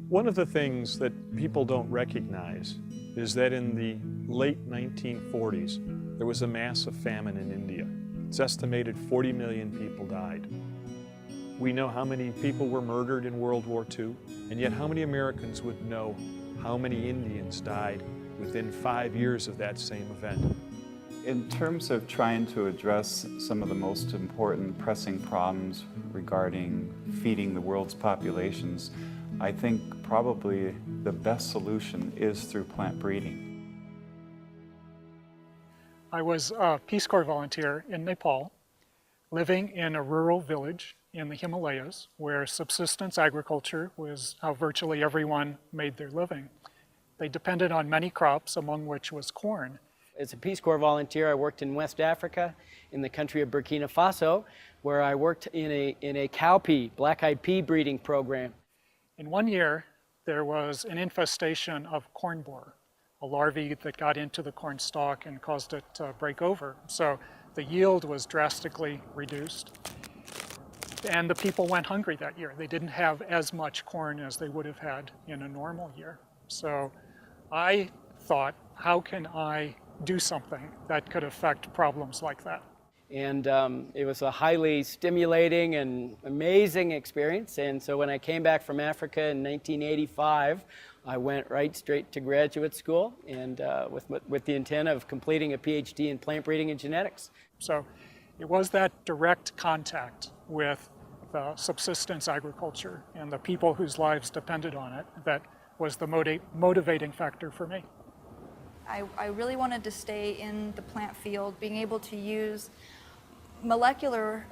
One of the things that people don't recognize is that in the late 1940s, there was a massive famine in India. It's estimated 40 million people died. We know how many people were murdered in World War II, and yet how many Americans would know how many Indians died within 5 years of that same event? In terms of trying to address some of the most important pressing problems regarding feeding the world's populations, I think probably the best solution is through plant breeding. I was a Peace Corps volunteer in Nepal, living in a rural village in the Himalayas where subsistence agriculture was how virtually everyone made their living. They depended on many crops, among which was corn. As a Peace Corps volunteer, I worked in West Africa, in the country of Burkina Faso, where I worked in a cowpea, black-eyed pea breeding program. In one year, there was an infestation of corn borer, a larvae that got into the corn stalk and caused it to break over. So the yield was drastically reduced. And the people went hungry that year. They didn't have as much corn as they would have had in a normal year. So I thought, how can I do something that could affect problems like that? And it was a highly stimulating and amazing experience. And so when I came back from Africa in 1985, I went right straight to graduate school and with the intent of completing a PhD in plant breeding and genetics. So it was that direct contact with the subsistence agriculture and the people whose lives depended on it that was the motivating factor for me. I really wanted to stay in the plant field, being able to use molecular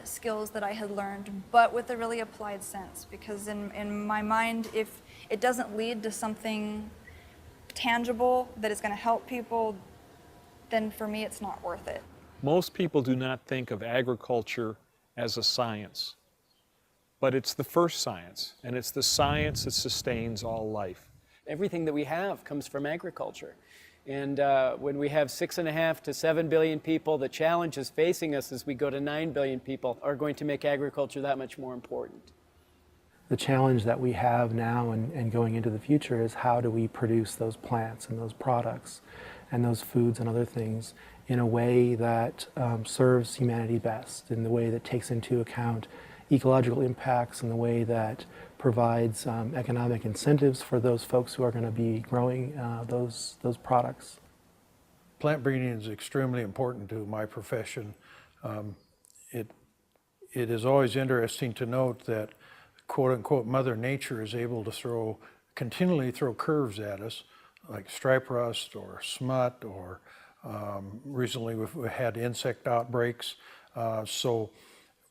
skills that I had learned, but with a really applied sense, because in my mind, if it doesn't lead to something tangible that is going to help people, then for me it's not worth it. Most people do not think of agriculture as a science, but it's the first science, and it's the science that sustains all life. Everything that we have comes from agriculture. And when we have 6.5 to 7 billion people, the challenges facing us as we go to 9 billion people are going to make agriculture that much more important. The challenge that we have now and going into the future is how do we produce those plants and those products and those foods and other things in a way that serves humanity best, in the way that takes into account ecological impacts, in the way that provides economic incentives for those folks who are going to be growing those products. Plant breeding is extremely important to my profession. It is always interesting to note that quote-unquote Mother Nature is able to continually throw curves at us, like stripe rust or smut, or recently we've had insect outbreaks. So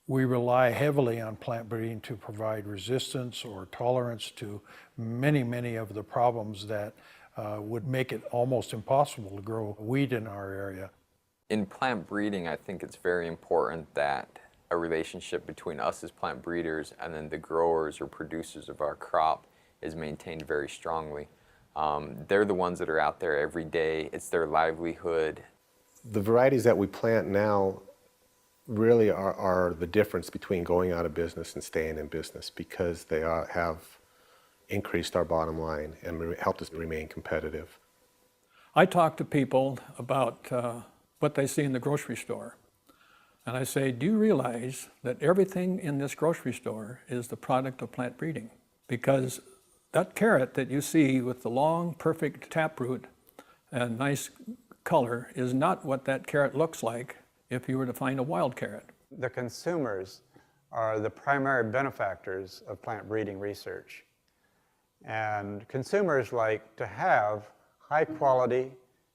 we rely heavily on plant breeding to provide resistance or tolerance to many of the problems that would make it almost impossible to grow wheat in our area. In plant breeding, I think it's very important that a relationship between us as plant breeders and then the growers or producers of our crop is maintained very strongly. They're the ones that are out there every day. It's their livelihood. The varieties that we plant now really are the difference between going out of business and staying in business, because they have increased our bottom line and helped us remain competitive. I talk to people about what they see in the grocery store. And I say, do you realize that everything in this grocery store is the product of plant breeding? Because that carrot that you see with the long, perfect taproot and nice color is not what that carrot looks like if you were to find a wild carrot. The consumers are the primary benefactors of plant breeding research. And consumers like to have high quality,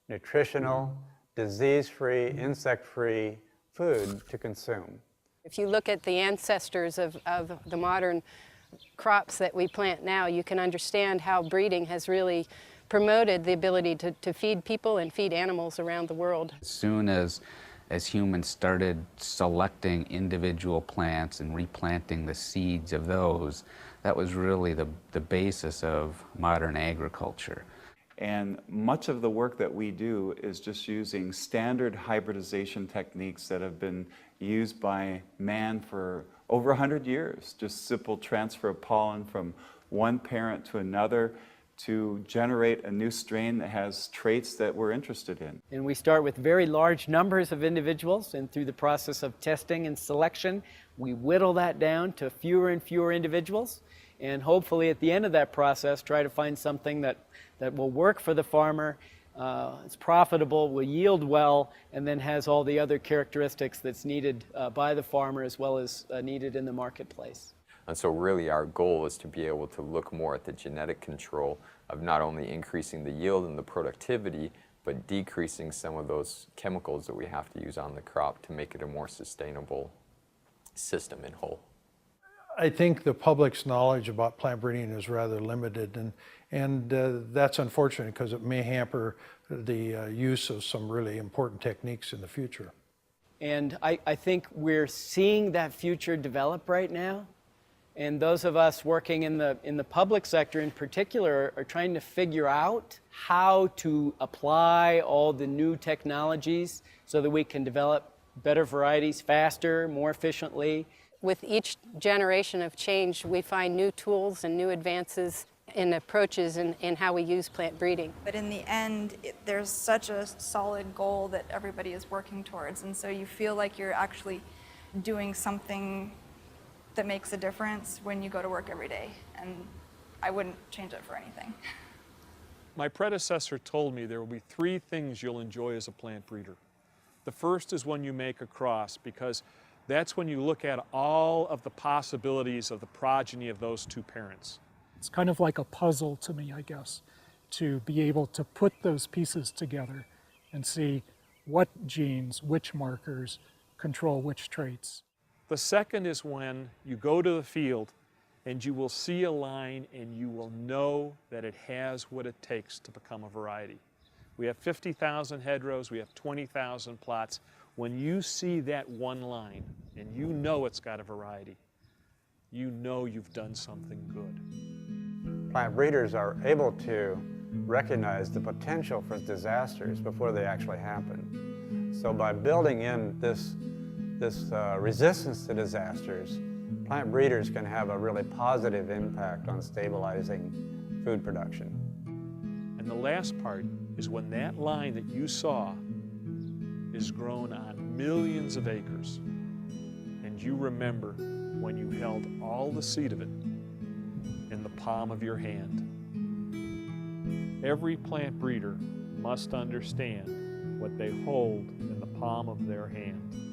nutritional, disease-free, insect-free food to consume. If you look at the ancestors of the modern crops that we plant now, you can understand how breeding has really promoted the ability to feed people and feed animals around the world. As soon as humans started selecting individual plants and replanting the seeds of those, that was really the basis of modern agriculture. And much of the work that we do is just using standard hybridization techniques that have been used by man for over 100 years. Just simple transfer of pollen from one parent to another to generate a new strain that has traits that we're interested in. And we start with very large numbers of individuals, and through the process of testing and selection, we whittle that down to fewer and fewer individuals, and hopefully at the end of that process try to find something that will work for the farmer, it's profitable, will yield well, and then has all the other characteristics that's needed by the farmer as well as needed in the marketplace. And so really our goal is to be able to look more at the genetic control of not only increasing the yield and the productivity, but decreasing some of those chemicals that we have to use on the crop to make it a more sustainable system in whole. I think the public's knowledge about plant breeding is rather limited, and that's unfortunate because it may hamper the use of some really important techniques in the future. And I think we're seeing that future develop right now. And those of us working in the public sector in particular are trying to figure out how to apply all the new technologies so that we can develop better varieties faster, more efficiently. With each generation of change, we find new tools and new advances in approaches in how we use plant breeding. But in the end, there's such a solid goal that everybody is working towards, and so you feel like you're actually doing something that makes a difference when you go to work every day, and I wouldn't change it for anything. My predecessor told me there will be 3 things you'll enjoy as a plant breeder. The first is when you make a cross, because that's when you look at all of the possibilities of the progeny of those 2 parents. It's kind of like a puzzle to me, I guess, to be able to put those pieces together and see what genes, which markers control which traits. The second is when you go to the field and you will see a line and you will know that it has what it takes to become a variety. We have 50,000 hedgerows, we have 20,000 plots. When you see that one line and you know it's got a variety, you know you've done something good. Plant breeders are able to recognize the potential for disasters before they actually happen. So by building in this resistance to disasters, plant breeders can have a really positive impact on stabilizing food production. And the last part is when that line that you saw is grown on millions of acres, and you remember when you held all the seed of it in the palm of your hand. Every plant breeder must understand what they hold in the palm of their hand.